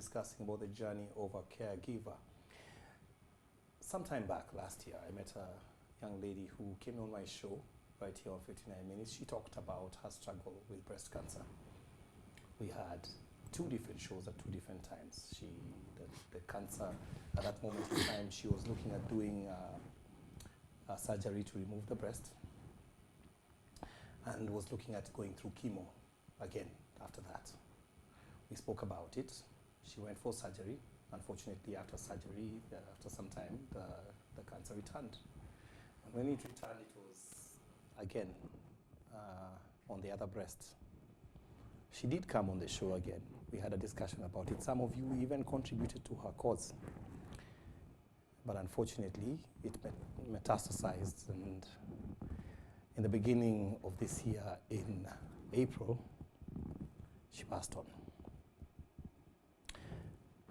discussing about the journey of a caregiver. Sometime back last year, I met a young lady who came on my show right here on 59 Minutes. She talked about her struggle with breast cancer. We had 2 different shows at 2 different times. The cancer, at that moment in time, she was looking at doing a surgery to remove the breast and was looking at going through chemo again after that. We spoke about it. She went for surgery. Unfortunately, after surgery, after some time, the cancer returned. And when it returned, it was again on the other breast. She did come on the show again. We had a discussion about it. Some of you even contributed to her cause. But unfortunately, it metastasized, and in the beginning of this year, in April, she passed on.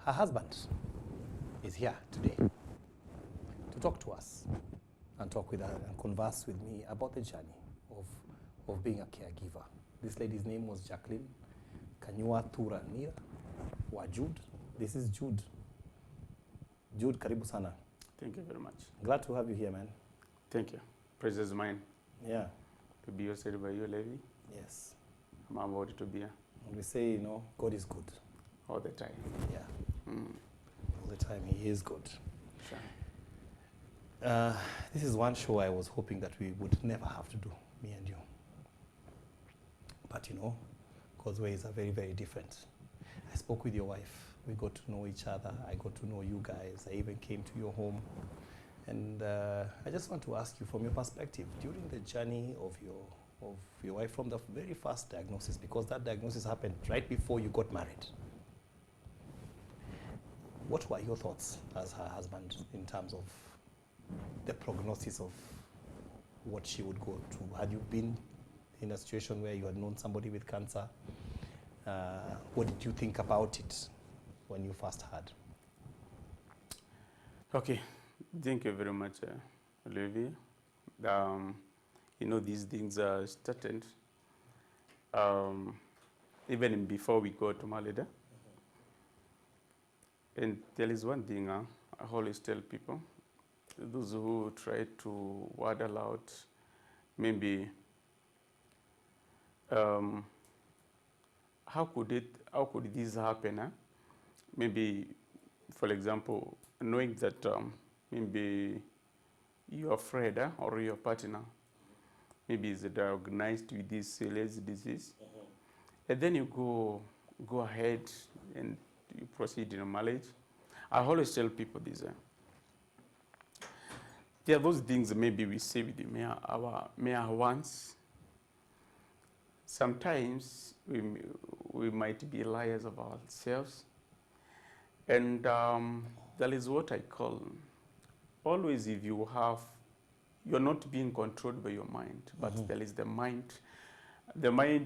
Her husband is here today to talk to us and talk with her and converse with me about the journey of being a caregiver. This lady's name was Jacqueline Kanyua THURANIRA wa JUDE. This is Jude. Jude, karibu sana. Thank you very much. Glad to have you here, man. Thank you. Praise is mine. Yeah. To be hosted by you, Levi. Yes. I'm about to be here. And we say, God is good. All the time. Yeah. All the time, He is good. Sure. This is one show I was hoping that we would never have to do, me and you. But God's ways are very, very different. I spoke with your wife. We got to know each other. I got to know you guys. I even came to your home. And I just want to ask you, from your perspective, during the journey of your wife, from the very first diagnosis, because that diagnosis happened right before you got married. What were your thoughts as her husband in terms of the prognosis of what she would go through? Had you been in a situation where you had known somebody with cancer? What did you think about it when you first heard? Okay. Thank you very much, Levi. These things are started even before we go to Maleda. And there is one thing I always tell people, those who try to word aloud, maybe how could this happen? Maybe, for example, knowing that maybe your friend or your partner maybe is diagnosed with this celiac disease, and then you go ahead and you proceed in a marriage. I always tell people this. There are those things maybe we say with the mere wants. Sometimes we might be liars of ourselves. And that is what I call, always if you're not being controlled by your mind, but there is the mind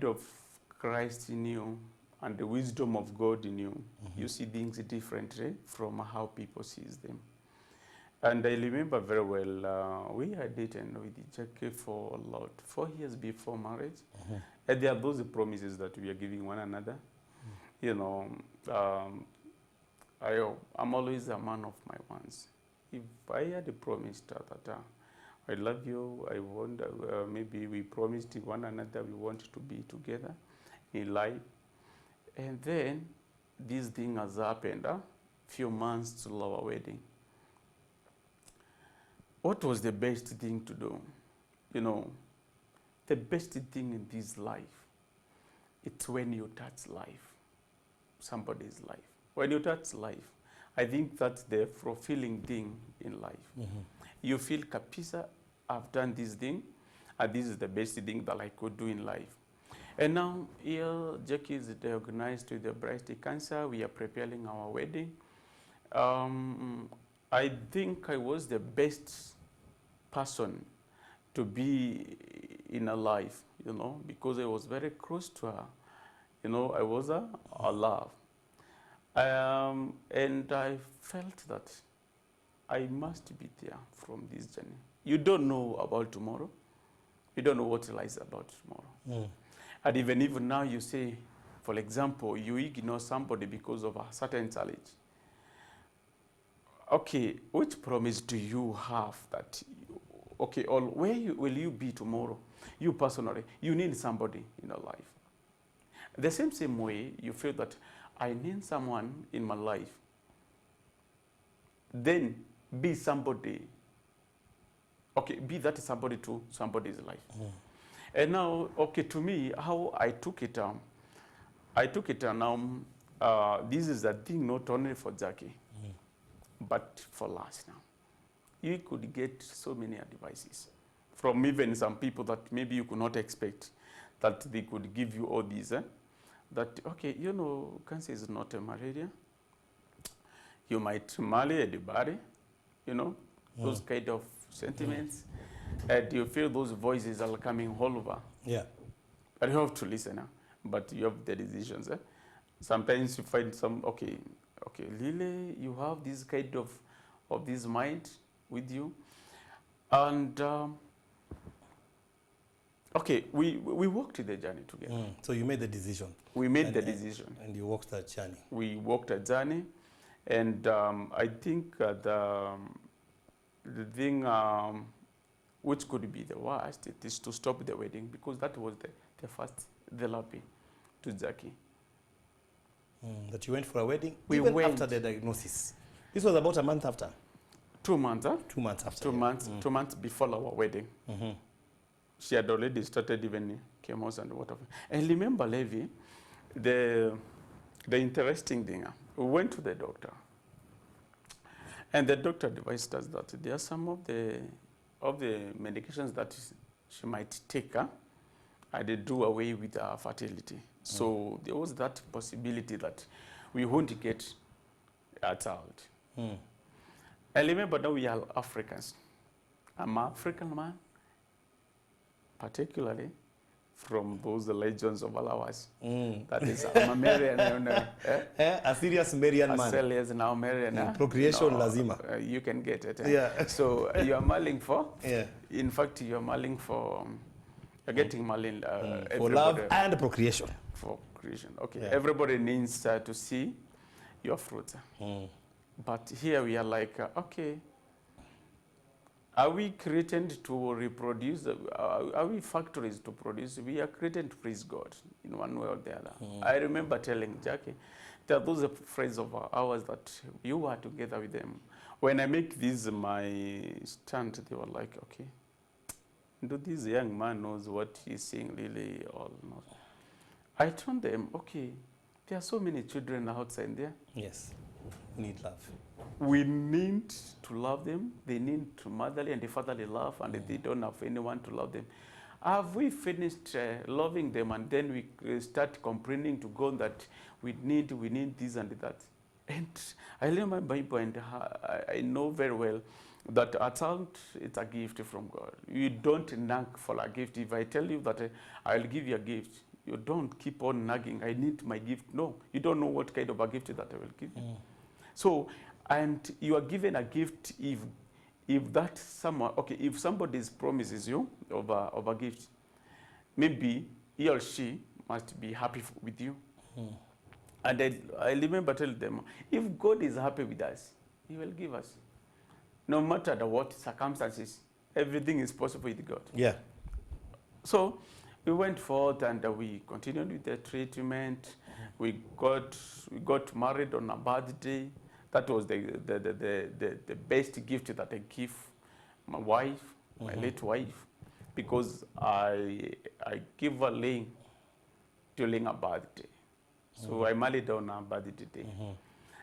of Christ in you and the wisdom of God in you. You see things differently from how people see them. And I remember very well, we had dated with Jackys for 4 years before marriage. And there are those promises that we are giving one another. I'm always a man of my wants. If I had promised that I love you, I want, maybe we promised one another we want to be together in life. And then this thing has happened few months to our wedding. What was the best thing to do? The best thing in this life, it's when you touch life, somebody's life. When you touch life, I think that's the fulfilling thing in life. You feel, Kapisa, I've done this thing, and this is the best thing that I could do in life. And now, here, Jackys is diagnosed with the breast cancer. We are preparing our wedding. I think I was the best person to be in her life, because I was very close to her. I was a love. And I felt that I must be there from this journey. You don't know about tomorrow. You don't know what lies about tomorrow. And even now you say, For example, you ignore somebody because of a certain challenge. Okay, which promise do you have that, okay, or where will you be tomorrow? You personally, you need somebody in your life. The same way you feel that I need someone in my life, then be somebody, okay, be that somebody to somebody's life. And now, okay, to me, how I took it now, this is a thing not only for Jackie, but for us now. You could get so many advices from even some people that maybe you could not expect, that they could give you all these, that, okay, you know, cancer is not a malaria. You might marry anybody, you know, those kind of sentiments. Do you feel those voices are coming all over? Yeah. But you have to listen, but you have the decisions. Sometimes you find some, okay, Lily, you have this kind of this mind with you. And, okay, we walked the journey together. So you made the decision. We made the decision. And you walked that journey. We walked a journey. And I think the thing which could be the worst, it is to stop the wedding, because that was the first therapy to Jackie. That you went for a wedding, we even went after the diagnosis. This was about a month after. 2 months, huh? 2 months after. 2 months, 2 months before our wedding. She had already started even chemos and whatever. And remember, Levi, the interesting thing, we went to the doctor, and the doctor advised us that there are some of the medications that she might take, and they do away with her fertility. So there was that possibility that we won't get a child. I remember now we are Africans. I'm an African man, particularly from those legends of ours. That is, I'm a Marian. A serious Marian man. A serious now Marian. Procreation no, lazima. You can get it. Yeah. So you are mulling for? Yeah. In fact, you are mulling for, you're getting mulling. For love and procreation. For creation, okay. Yeah. Everybody needs to see your fruit. But here we are like, okay, are we created to reproduce? Are we factories to produce? We are created to please God in one way or the other. I remember telling Jackie, there are those friends of ours that you are together with them. When I make this my stand, they were like, okay, do this young man knows what he's saying really or not? I told them, okay, there are so many children outside there. Yes, we need love. We need to love them. They need to motherly and fatherly love, and they don't have anyone to love them. Have we finished loving them, and then we start complaining to God that we need this and that? And I learned my Bible, and I know very well that a child, it's a gift from God. You don't nag for a gift. If I tell you that I'll give you a gift, you don't keep on nagging, I need my gift. No, you don't know what kind of a gift that I will give you. So, and you are given a gift if that someone, okay, if somebody promises you of a gift, maybe he or she must be happy with you. And I remember telling them, if God is happy with us, he will give us. No matter what circumstances, everything is possible with God. Yeah. So we went forth and we continued with the treatment. We got married on a birthday. That was the best gift that I give my wife, my late wife, because I give her ring during a birthday. So I married on a birthday day.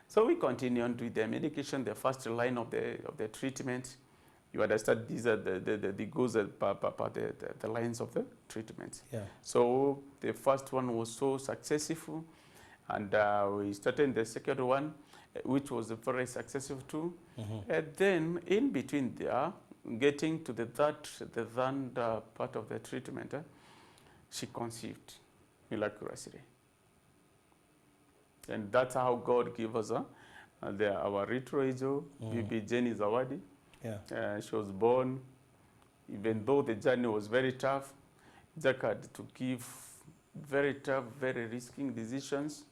So we continued with the medication, the first line of the treatment. You understand, these are the goals, the lines of the treatment. Yeah. So the first one was so successful, and we started the second one, which was very successful too. And then in between there, getting to the third part of the treatment, she conceived miraculously. And that's how God gave us our retro baby Jenny Zawadi. Yeah. She was born. Even though the journey was very tough, Jack had to give very tough, very risking decisions.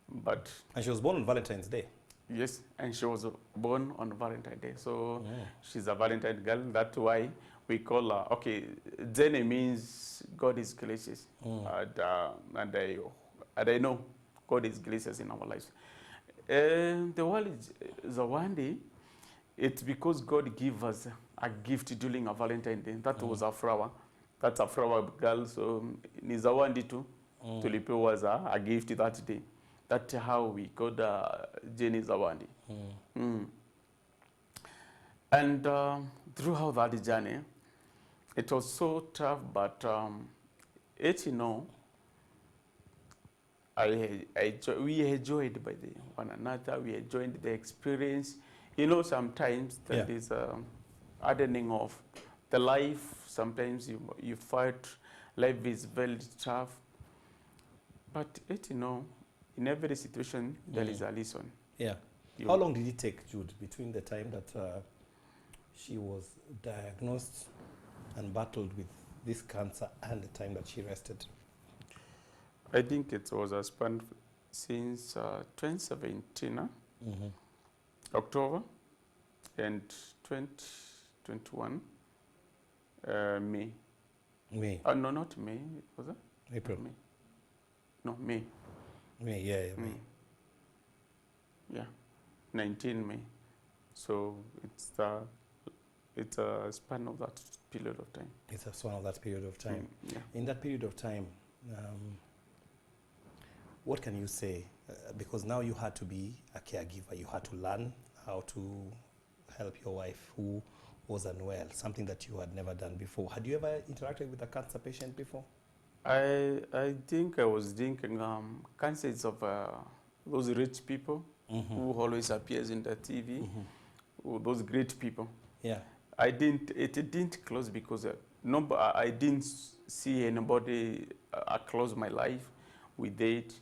But And she was born on Valentine's Day. yes, and she was born on Valentine's Day. So she's a Valentine girl. That's why we call her, okay, Jenny means God is gracious. And I know God is gracious in our lives. The world is a one day. It's because God gave us a gift during a Valentine's Day. That was a flower. That's a flower girl. So Nizawandi too. Tulipe was a gift that day. That's how we got Jenny Zawandi. And throughout that journey, it was so tough, but you know, we enjoyed by one another. We enjoyed the experience. You know, sometimes there is a hardening of the life. Sometimes you fight. Life is very tough. But you know, in every situation, there is a lesson. Yeah. How long did it take, Jude, between the time that she was diagnosed and battled with this cancer and the time that she rested? I think it was a span since 2017, October, and 2021, May. May. No, not May. Was it? April. May. No, May. May, yeah, May. Yeah, 19 May. So it's a span of that period of time. It's a span of that period of time. Yeah. In that period of time, what can you say? Because now you had to be a caregiver. You had to learn how to help your wife who was unwell, something that you had never done before. Had you ever interacted with a cancer patient before? I think I was thinking cancer is of those rich people who always appears in the TV, those great people. Yeah. It didn't close because I didn't see anybody close my life with it.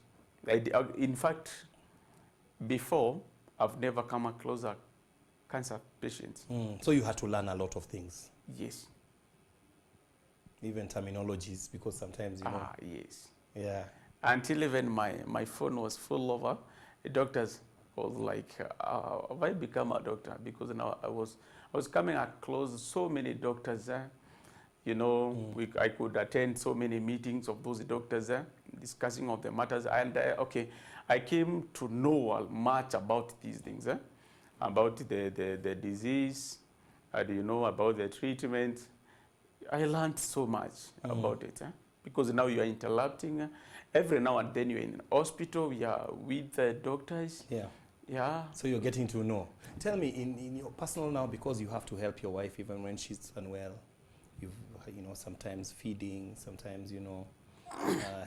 In fact, before, I've never come across a cancer patient. So you had to learn a lot of things? Yes. Even terminologies, because sometimes, you know. Yes. Yeah. Until even my phone was full of doctors. Was like, have I become a doctor? Because now I was coming across so many doctors. You know, I could attend so many meetings of those doctors discussing of the matters. And okay, I came to know much about these things, about the disease, and you know, about the treatment. I learned so much about it, because now you are interrupting. Every now and then you're in a hospital, you are with the doctors. Yeah. Yeah. So you're getting to know. Tell me, in your personal now, because you have to help your wife even when she's unwell, you know, sometimes feeding, sometimes, you know,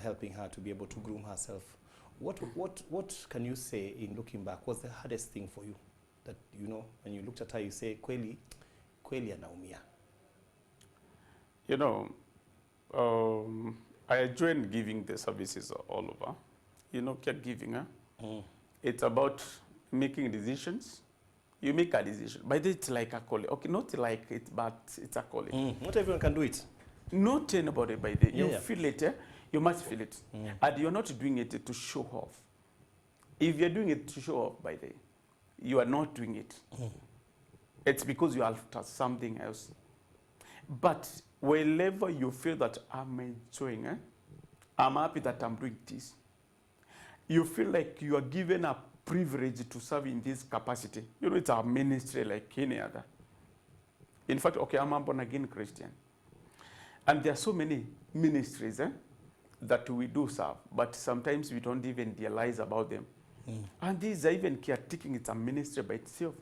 helping her to be able to groom herself. What can you say in looking back? What's the hardest thing for you? That, you know, when you looked at her, you say, kweli anaumia. You know, I enjoyed giving the services all over. You know, caregiving, it's about making decisions. You make a decision. By the way, it's like a calling. Okay, not like it, but it's a calling. Not everyone can do it. Not anybody by the way. You feel it, you must feel it. And you're not doing it to show off. If you're doing it to show off, by the way, you are not doing it. It's because you are after something else. But wherever you feel that I'm enjoying, I'm happy that I'm doing this, you feel like you are given a privilege to serve in this capacity. You know, it's a ministry like any other. In fact, okay, I'm a born-again Christian. And there are so many ministries that we do serve, but sometimes we don't even realize about them. And these are even caretaking, it's a ministry by itself.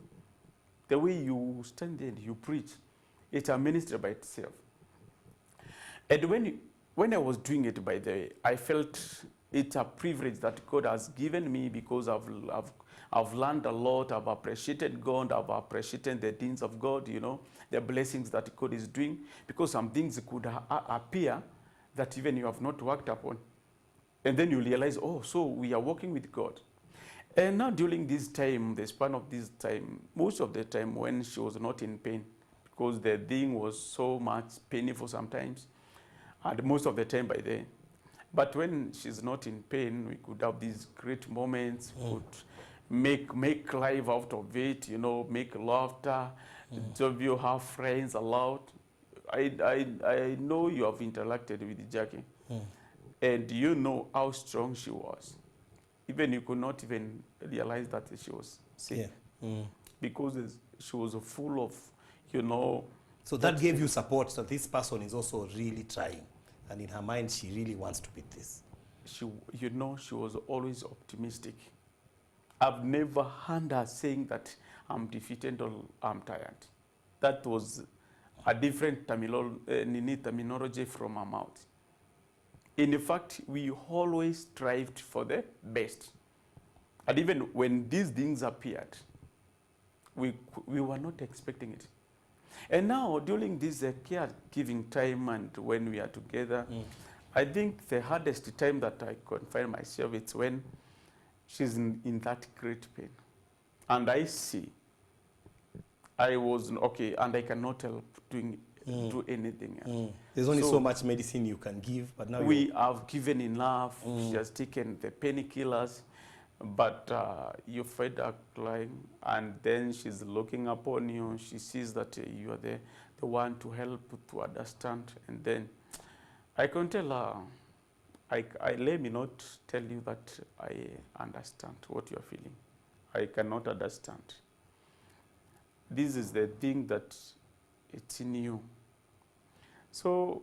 The way you stand there and you preach, it's a ministry by itself. And when I was doing it, by the way, I felt it's a privilege that God has given me, because I've learned a lot. I've appreciated God. I've appreciated the things of God, you know, the blessings that God is doing, because some things could appear that even you have not worked upon. And then you realize, oh, so we are working with God. And now during this time, the span of this time, most of the time when she was not in pain, because the thing was so much painful sometimes, and most of the time by then, But when she's not in pain, we could have these great moments, could make life out of it, you know, make laughter. So you have friends allowed. I know you have interacted with Jackie, and you know how strong she was. Even you could not even realize that she was sick, because she was full of, you know. So that gave you support that this person is also really trying, and in her mind she really wants to beat this. She, you know, she was always optimistic. I've never heard her saying that I'm defeated or I'm tired. That was a different terminology from her mouth. In fact, we always strived for the best. And even when these things appeared, we were not expecting it. And now, during this caregiving time and when we are together, I think the hardest time that I can find myself, it's when she's in that great pain. And I see, I was okay, and I cannot help do anything else. There's only so much medicine you can give, but now we have given enough. She has taken the painkillers, but you find her crying, and then she's looking upon you. She sees that you are the one to help, to understand, and then I can tell her, let me not tell you that I understand what you are feeling. I cannot understand. This is the thing that it's in you. So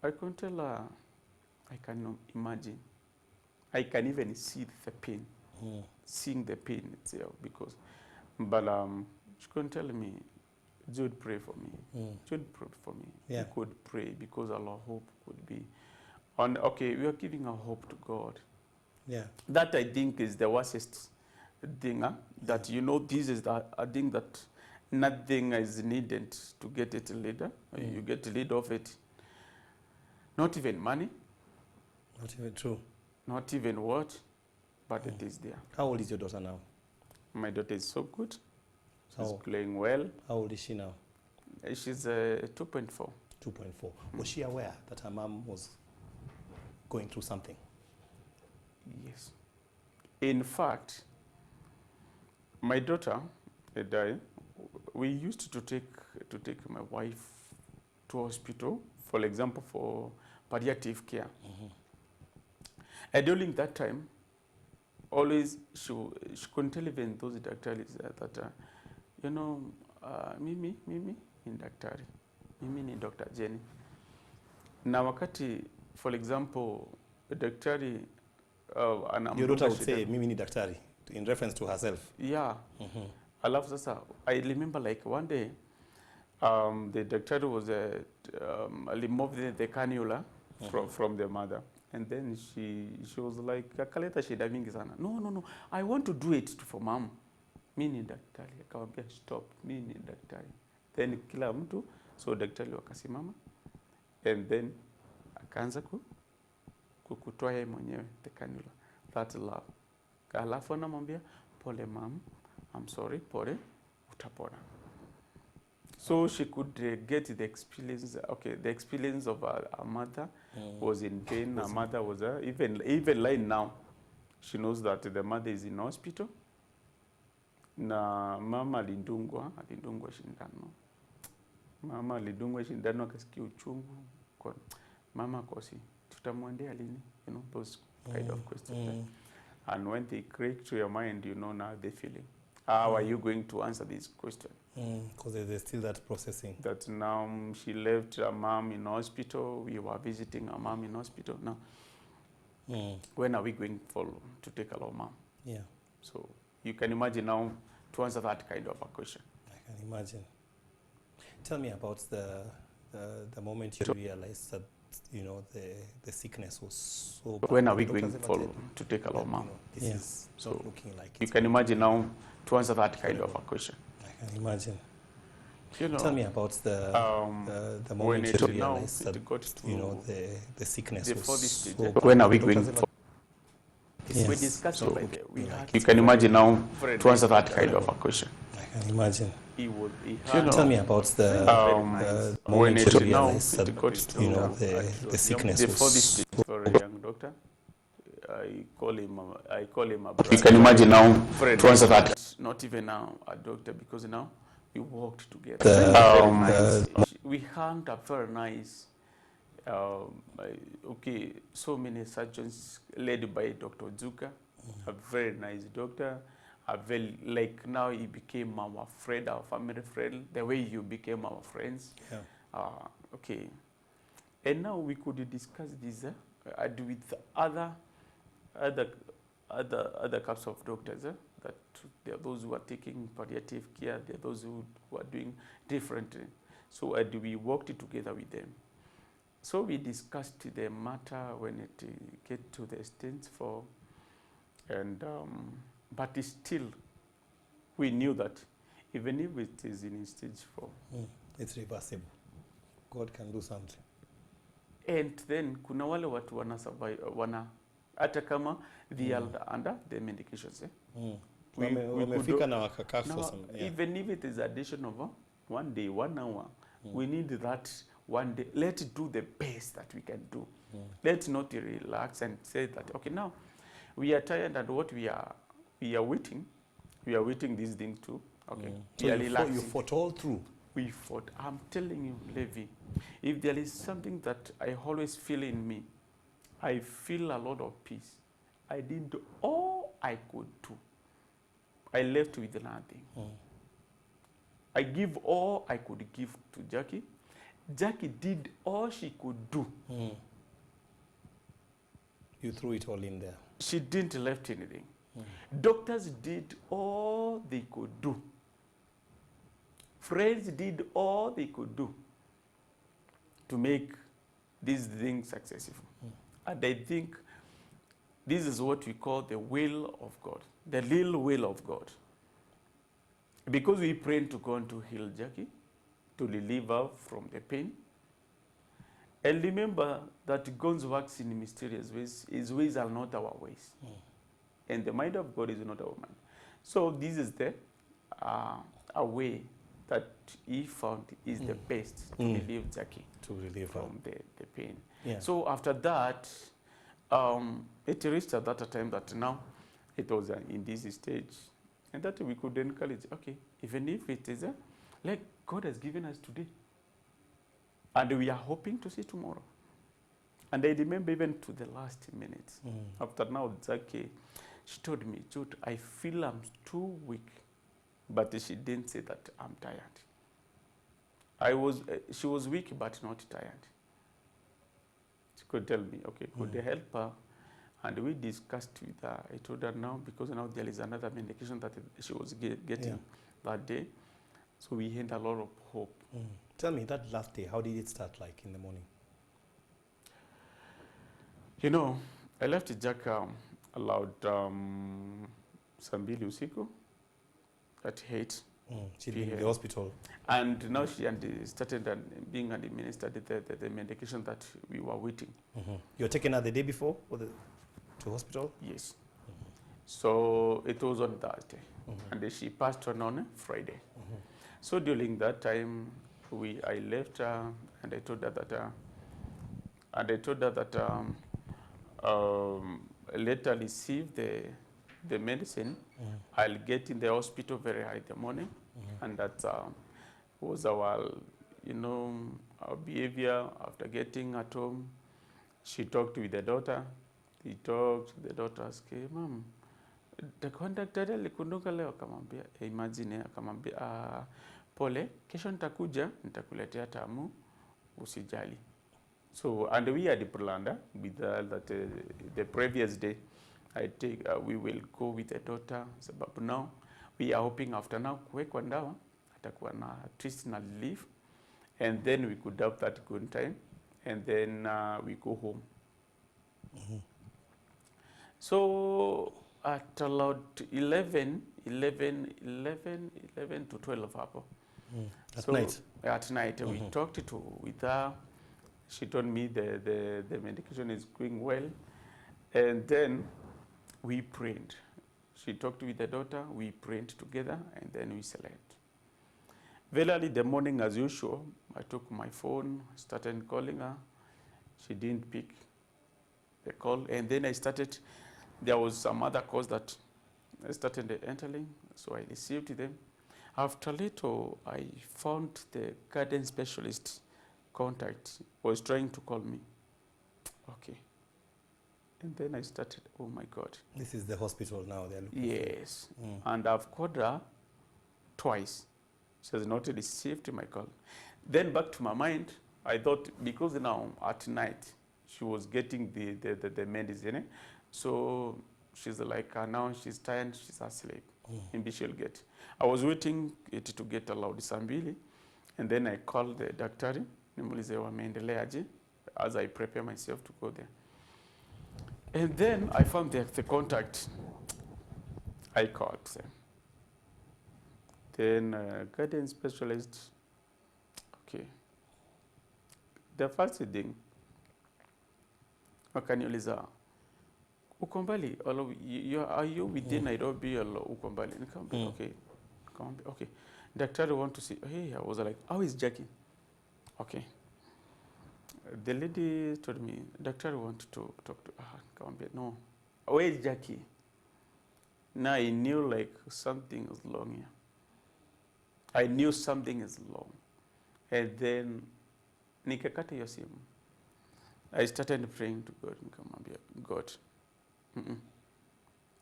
I can tell her, I can imagine. I can even see the pain, seeing the pain itself. Because, but she can tell me, Jude, pray for me. Jude, pray for me. Yeah. We could pray because our hope could be. And okay, we are giving our hope to God. Yeah. That I think is the worstest thing. That you know, this is a thing that nothing is needed to get it later. You get rid of it. Not even money. Not even true. Not even what, but it is there. How old is your daughter now? My daughter is so good. She's How? playing well. How old is she now? She's 2.4. 2.4. Was she aware that her mom was going through something? Yes. In fact, my daughter and I, we used to take my wife to hospital, for example, for palliative care. And during that time, always she couldn't tell even those doctors that, you know, mimi ni daktari, mimi ni Dr. Jenny. Na wakati, for example, daktari your daughter would say, mimi ni daktari, in reference to herself. Yeah. Alafu sasa, I remember like one day, the doctor was removed the cannula from the mother. And then she was like, akaleta shida mingi sana. No, I want to do it for mom. Mimi ni daktari. Akamwambia stop, mimi ni daktari. Then kila mtu, so daktari wakasimama. And then akaanza kutoa yeye mwenyewe the cannula. That love. Alafu anamwambia, pole mom, I'm sorry, pole, utapona. So she could get the experience, the experience of her mother was in pain. Her mother was even like now, she knows that the mother is in hospital. Na mama alidungwa shindano. Mama alidungwa shindano akasikia uchungu. Mama kosi, tutamwendea lini? You know, those kind of questions. And when they create to your mind, you know now the feeling. How are you going to answer this question? Because there's still that processing. That now she left her mom in hospital. We were visiting her mom in hospital. Now, when are we going to take our mom? Yeah. So you can imagine now to answer that kind of a question. I can imagine. Tell me about the moment you realized that, you know, the sickness was so bad. When are we going to take our mom? This is so not looking like you can imagine now to answer that kind of a question. I can imagine. You know, tell me about the moment you realized that, you know, the sickness was so bad. When are we going Yes. We discussed so, you can imagine now to answer that kind of a question. I can imagine. He tell me about the moment you realized that, you know, the sickness was so for a young doctor. doctor. I call him a brother. You can imagine now, friends of that. Not even now a doctor, because now we worked together. We had a very nice, so many surgeons led by Dr. Zuka, a very nice doctor. Like now he became our friend, our family friend, the way you became our friends. Yeah. And now we could discuss this with other types of doctors. That there are those who are taking palliative care, there are those who are doing differently. So we worked together with them. So we discussed the matter when it get to the stage 4, and but still we knew that even if it is in stage 4, it's reversible. God can do something. And then kuna wale watu wana hata kama they are under the medications. Wamefika na wakakaa for some. Even if it is addition of 1 day, 1 hour, we need that 1 day. Let's do the best that we can do. Let's not relax and say that, okay, now we are tired and what we are waiting. We are waiting this thing too. Okay. So you fought all through. We fought. I'm telling you, Levi, if there is something that I always feel in me, I feel a lot of peace. I did all I could do. I left with nothing. I give all I could give to Jackie. Jackie did all she could do. You threw it all in there. She didn't left anything. Doctors did all they could do. Friends did all they could do to make these things successful. And I think this is what we call the will of God, the little will of God. Because we prayed to God to heal Jackie, to relieve her from the pain. And remember that God works in mysterious ways. His ways are not our ways. And the mind of God is not our mind. So this is the a way that he found is the best to relieve Jackie from the pain. Yeah. So after that, it reached at that time that now it was in this stage, and that we could encourage, okay, even if it is like God has given us today, and we are hoping to see tomorrow. And I remember even to the last minutes, after now Jackie, she told me, Jude, I feel I'm too weak. But she didn't say that I'm tired. She was weak but not tired. She could tell me, okay, could I help her? And we discussed with her. I told her now, because now there is another medication that she was getting that day. So we had a lot of hope. Tell me, that last day, how did it start like in the morning? You know, I left Jack allowed Sambili usiku at 8. She'd been in the hospital. And now she started being administered the medication that we were waiting. You were taking her the day before to hospital? Yes. So it was on Thursday. And she passed on Friday. So during that time, I left her and I told her that let her receive the medicine. I'll get in the hospital very early in the morning, and that was our behavior after getting at home. She talked with the daughter. He talked. The daughter asked, "Mom, daktari alikunduka leo?" Akamwambia, imagine, akamwambia, pole, kesho nitakuja, nitakuletea tamu, usijali. So, and we had planned with that the previous day, we will go with the daughter. Sababu now, we are hoping after now, kuwekwa ndawa, atakuwa na at least na relief, and then we could have that good time, and then we go home. So, at about 11 to 12 hapo. At night? At night, we talked with her. She told me the medication is going well. And then we prayed. She talked with the daughter, we prayed together, and then we slept. Very early in the morning, as usual, I took my phone, started calling her. She didn't pick. the call, and then there was some other calls that I started entering, so I received them. After little, I found the garden specialist contact was trying to call me. Okay. And then I started, oh my God. This is the hospital now they're looking Yes. for. And I've called her twice. She has not received my call. Then back to my mind, I thought because now at night she was getting the medicine, so she's like, now she's tired, she's asleep. Maybe she'll get. I was waiting it to get allowed Sambili, and then I called the daktari, nimulize wameendeleaje, as I prepare myself to go there. And then I found the contact. I called them. Then guidance specialist, okay. The first thing, wakaniuliza, uko mbali, are you within Nairobi or uko mbali? Nikamwambia, okay. Okay. Daktari want to see, hey, I was like, how is Jackie? Okay. The lady told me, Daktari want to talk to her. Nikamwambia, no. Where is Jackie? Now I knew like something is wrong here. I knew something is wrong. And then, nikakata hiyo simu. I started praying to God. Nikamwambia, God,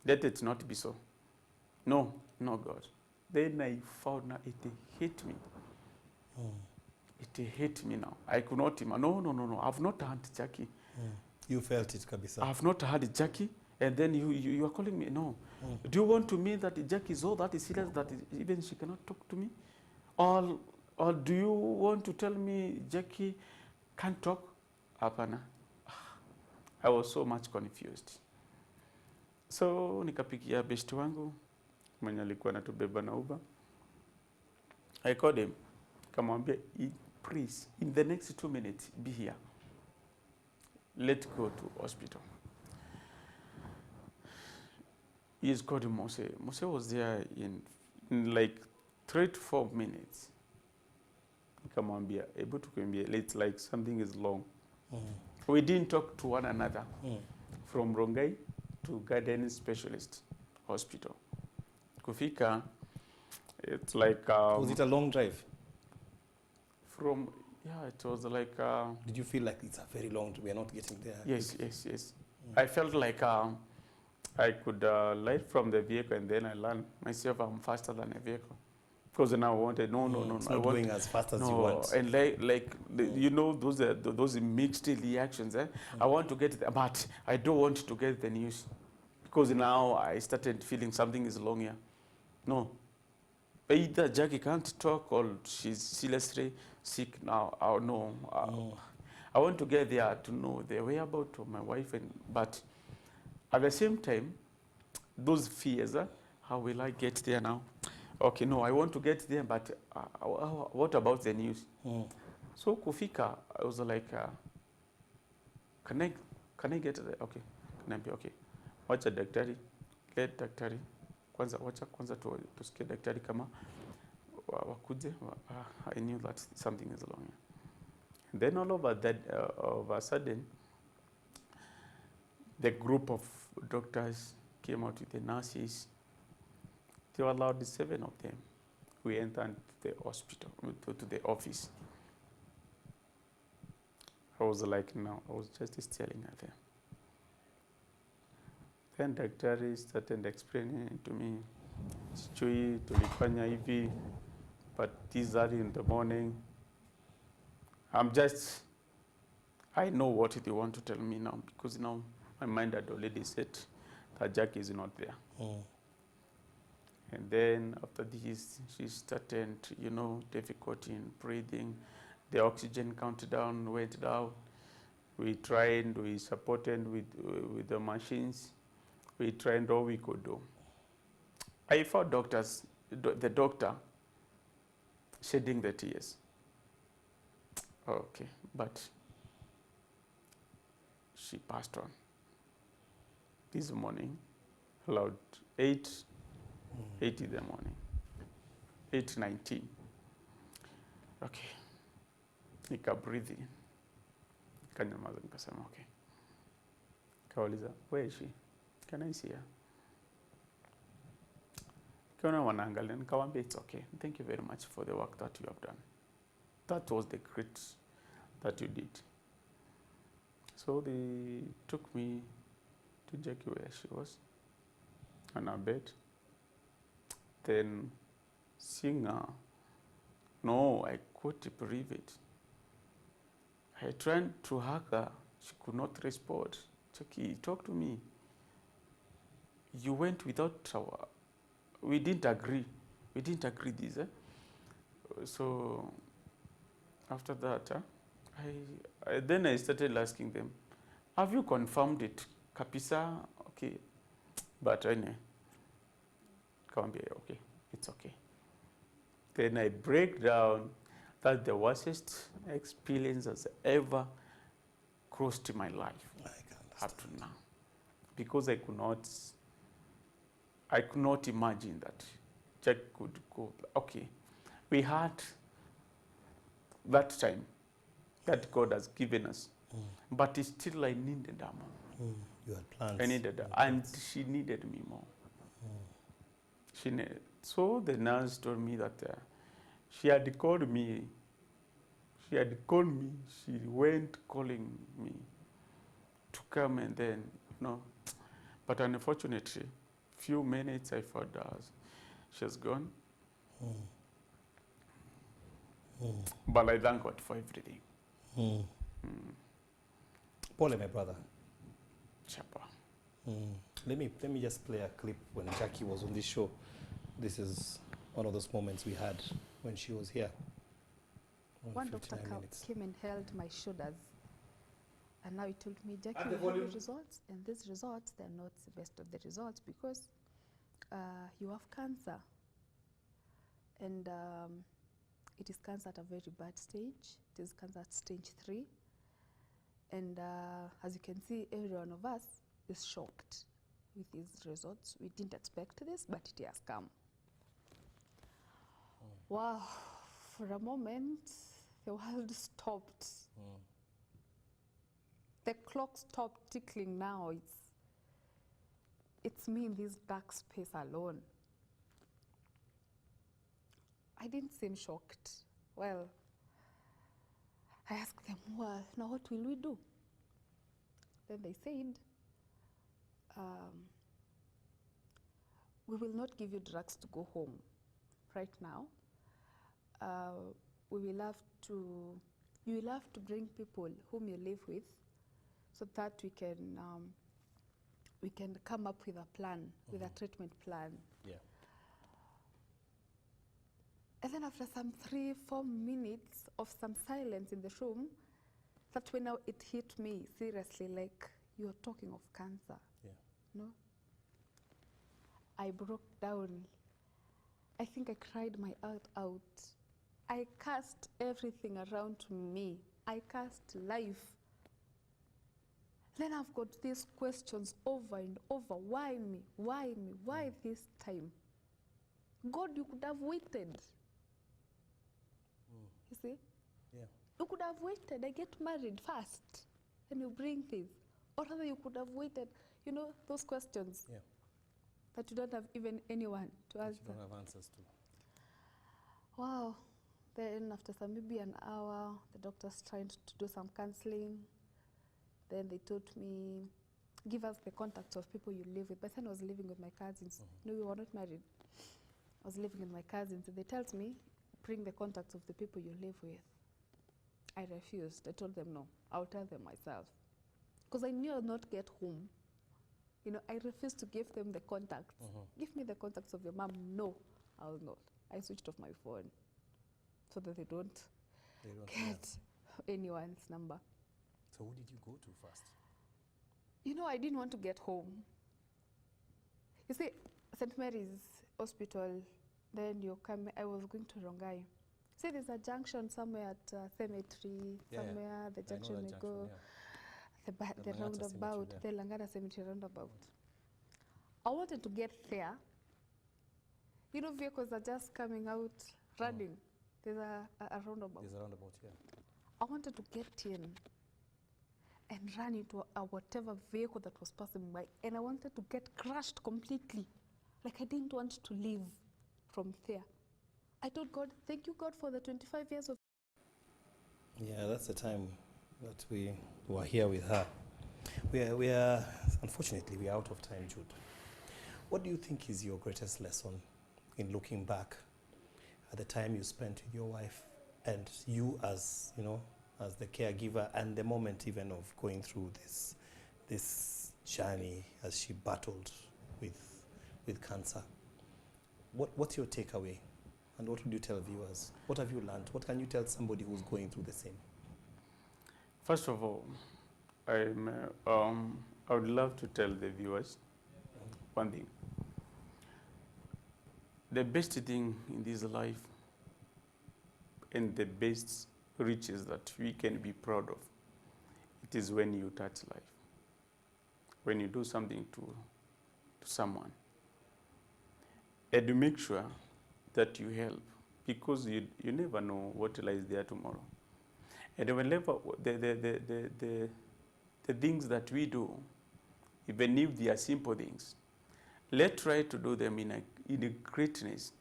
let it not be so. No, God. Then I found out it hit me. It hit me now. I could not even, no. I've not had Jackie. You felt it, kabisa. I've not had Jackie. And then you are calling me, no. Do you want to mean that Jackie is all that is serious that even she cannot talk to me? Or do you want to tell me Jackie can't talk? Hapana. I was so much confused. So nikapigia besti wangu mwenye alikuwa anatubeba na Uber. I called him. Kamwambia, please, in the next 2 minutes, be here. Let's go to hospital. He's called Mose. Mose was there in like 3 to 4 minutes. Nikamwambia, able to kuambia, it's like something is long. We didn't talk to one another. From Rongai to Garden Specialist Hospital. Kufika, it's like... was it a long drive? It was like... Did you feel like it's a very long, we are not getting there? Yes. I felt like I could light from the vehicle and then I learned myself I'm faster than a vehicle. Because then I wanted, no. It's not going as fast as you want. And you know, those mixed reactions. I want to get, but I don't want to get the news. Because now I started feeling something is wrong here. No. Either Jackie can't talk or she's seriously sick now. No. I want to get there to know the whereabouts of my wife. But at the same time, those fears, how will I get there now? Okay, no, I want to get there, but what about the news? So kufika, I was like, can I get there? Okay, can I be okay? Wacha daktari, let daktari. Wacha kwanza tusikie daktari kama wakuje. I knew that something is wrong. And then all over that, of a sudden, the group of doctors came out with the nurses. They were allowed, the 7 of them. We entered the hospital, to the office. I was like, no, I was just staring at them. Then daktari started explaining to me, sijui tulifanya hivi, but this early in the morning. I know what they want to tell me now, because now my mind had already said that Jackie is not there. And then after this, she started, difficulty in breathing. The oxygen countdown went down. We tried, we supported with the machines. We tried all we could do. I found the doctor shedding the tears. Okay, but she passed on. This morning, allowed 8 in the morning, 8:19. Okay, nika breathe in, nikanyamaza, nikasema okay. Kauliza, where is she? Can I see her? Kiona wanaangalia, nikawambia it's okay. Thank you very much for the work that you have done. That was the great that you did. So they took me to Jackie where she was on her bed. Then seeing her, no, I couldn't believe it. I tried to hug her. She could not respond. Jackie, talk to me. You went without our... We didn't agree. We didn't agree this. So after that, then I started asking them, have you confirmed it? Kapisa? Okay. But anyway, okay, it's okay. Then I break down that the worst experience has ever crossed my life up to now. Because I could not imagine that Jack could go. Okay, we had that time that God has given us, but still I needed her more. You had plans. I needed her, and she needed me more. So the nurse told me that she had called me. She went calling me to come, and then, no. But unfortunately, few minutes I found her, she has gone. But I thank God for everything. Pole, my brother. Chapa. Let me just play a clip when Jackie was on this show. This is one of those moments we had when she was here. One doctor came and held my shoulders, and now he told me, Jackie, we have the results, and these results, they're not the best of the results because you have cancer, and it is cancer at a very bad stage. It is cancer at stage 3, and as you can see, every one of us is shocked with these results. We didn't expect this, but it has come. Wow, for a moment, the world stopped. The clock stopped ticking now. It's me in this dark space alone. I didn't seem shocked. Well, I asked them, well, now what will we do? Then they said, we will not give you drugs to go home right now. You will have to bring people whom you live with so that we can come up with a plan, with a treatment plan. Yeah. And then after some 3-4 minutes of some silence in the room, that's when now it hit me seriously, like, you're talking of cancer. Yeah. No? I broke down. I think I cried my heart out. I cursed everything around me. I cursed life. Then I've got these questions over and over. Why me? Why me? Why this time? God, you could have waited. You see? Yeah. You could have waited. I get married first, and you bring this. Or rather, you could have waited. You know, those questions that you don't have even anyone to answer. You don't have answers to. Wow. Then after maybe an hour, the doctors tried to do some counseling. Then they told me, give us the contacts of people you live with. But then I was living with my cousins. No, we were not married. I was living with my cousins. And they told me, bring the contacts of the people you live with. I refused. I told them no. I'll tell them myself. Because I knew I would not get home. You know, I refused to give them the contacts. Give me the contacts of your mom. No, I will not. I switched off my phone so that they don't get anyone's number. So who did you go to first? You know, I didn't want to get home. You see, St. Mary's Hospital, then you come, I was going to Rongai. See, there's a junction somewhere at Cemetery, somewhere, the junction you go, the roundabout, the Langara Cemetery roundabout. I wanted to get there. You know, vehicles are just coming out, running. There's a roundabout. There's a roundabout, yeah. I wanted to get in. and ran into a whatever vehicle that was passing by, and I wanted to get crushed completely. Like, I didn't want to leave from there. I told God, thank you, God, for the 25 years of... Yeah, that's the time that we were here with her. We are unfortunately, we are out of time, Jude. What do you think is your greatest lesson in looking back at the time you spent with your wife and you as, you know, as the caregiver, and the moment even of going through this journey as she battled with cancer? What's your takeaway? And what would you tell viewers? What have you learned? What can you tell somebody who's going through the same? First of all, I would love to tell the viewers one thing. The best thing in this life and the best riches that we can be proud of, it is when you touch life. When you do something to someone. And you make sure that you help, because you never know what lies there tomorrow. And whenever the things that we do, even if they are simple things, let's try to do them in a greatness,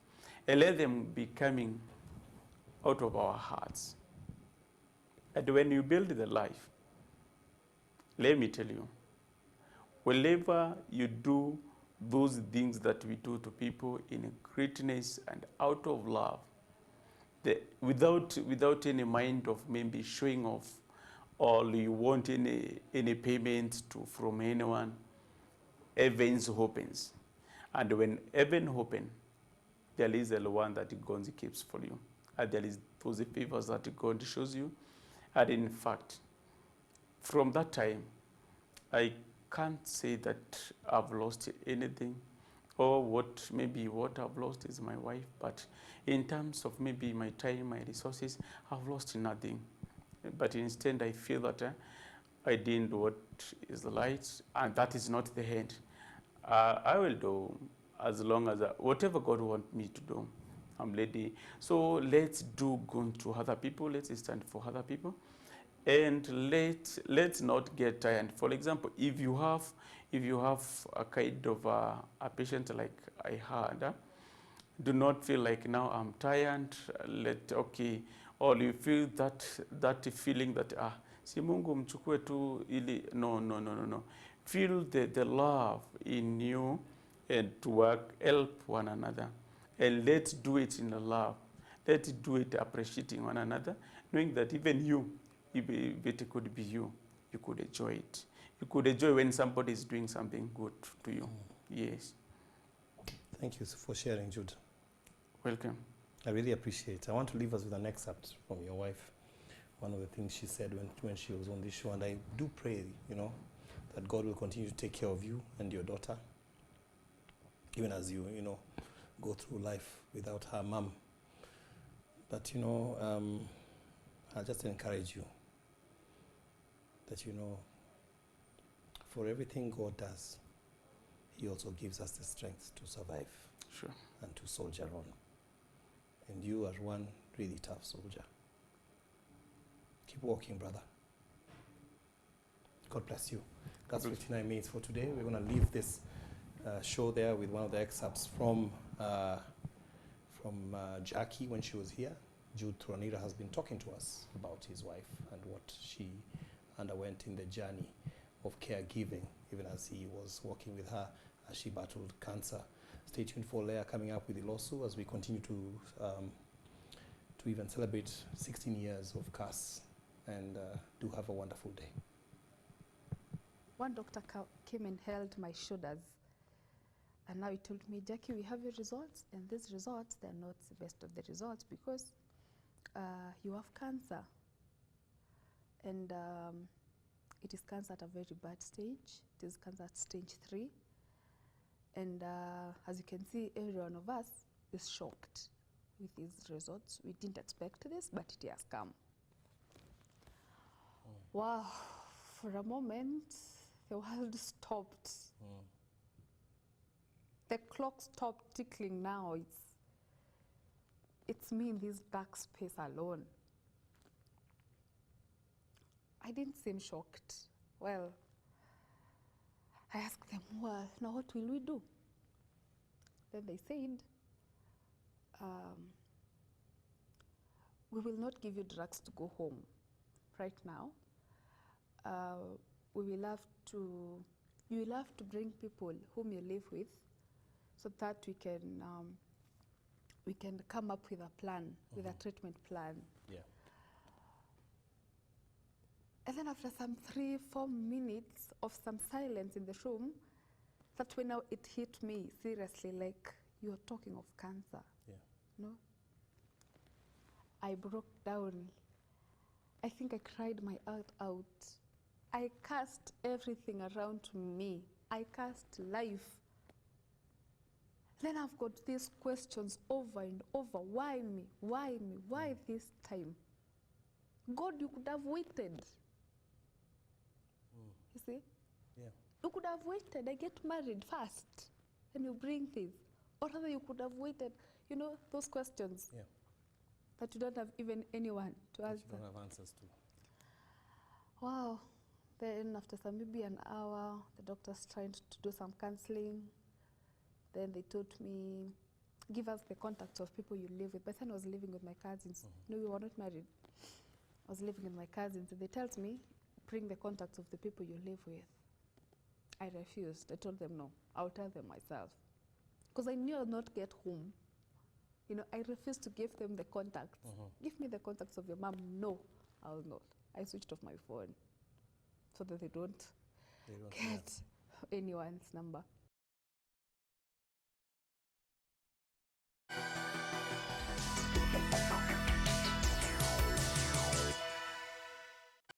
and let them be coming out of our hearts. And when you build the life, let me tell you, whenever you do those things that we do to people in a greatness and out of love, without any mind of maybe showing off, or you want any payment from anyone, heavens opens. And when heaven opens, there is a one that God keeps for you. And there is those favors that God shows you. And in fact, from that time, I can't say that I've lost anything, or what I've lost is my wife, but in terms of maybe my time, my resources, I've lost nothing. But instead, I feel that I did what is the right, and that is not the end. I will do as long as whatever God wants me to do, I'm ready. So let's do good to other people. Let's stand for other people. And let's not get tired. For example, if you have a kind of a patient like I had, do not feel like now I'm tired. Or you feel that feeling that si Mungu mchukue tu ili no. Feel the love in you and to work, help one another, and let's do it in the love. Let's do it appreciating one another, knowing that even you, if it could be you could enjoy it. You could enjoy when somebody is doing something good to you. Yes. Thank you for sharing, Jude. Welcome. I really appreciate it. I want to leave us with an excerpt from your wife. One of the things she said when she was on this show, and I do pray, that God will continue to take care of you and your daughter, even as you go through life without her mom. But I'll just encourage you that for everything God does, He also gives us the strength to survive. Sure. And to soldier on. And you are one really tough soldier. Keep walking, brother. God bless you. That's 59 minutes for today. We're going to leave this show there with one of the excerpts from Jacky when she was here. Jude THURANIRA has been talking to us about his wife and what she underwent in the journey of caregiving, even as he was working with her as she battled cancer. Stay tuned for Leah coming up with the lawsuit as we continue to even celebrate 16 years of CAS, and do have a wonderful day. One doctor came and held my shoulders, and now he told me, Jacky, we have your results, and these results, they're not the best of the results because you have cancer, and it is cancer at a very bad stage. It is cancer at stage 3, and as you can see, every one of us is shocked with these results. We didn't expect this, but it has come. Wow, for a moment, the world stopped. The clock stopped ticking now. It's me in this dark space alone. I didn't seem shocked. Well, I asked them, well, now what will we do? Then they said, we will not give you drugs to go home right now. You will have to bring people whom you live with so that we can come up with a plan, with a treatment plan. Yeah. And then after some 3-4 minutes of some silence in the room, that's when now it hit me seriously, like, you're talking of cancer. Yeah. No? I broke down. I think I cried my heart out. I cursed everything around me. I cursed life. Then I've got these questions over and over. Why me? Why me? Why this time? God, you could have waited. You see? Yeah. You could have waited. I get married first and you bring this. Or rather, you could have waited. You know, those questions Yeah. that you don't have even anyone to That answer. you don't have answers to. Wow. Then after some maybe an hour, the doctors tried to do some counseling. Then they told me, give us the contacts of people you live with. But then I was living with my cousins. No, we were not married. I was living with my cousins. And they told me, bring the contacts of the people you live with. I refused. I told them, no, I'll tell them myself. Because I knew I'll not get home. You know, I refused to give them the contacts. Give me the contacts of your mom. No, I'll not. I switched off my phone so that they don't get anyone's number.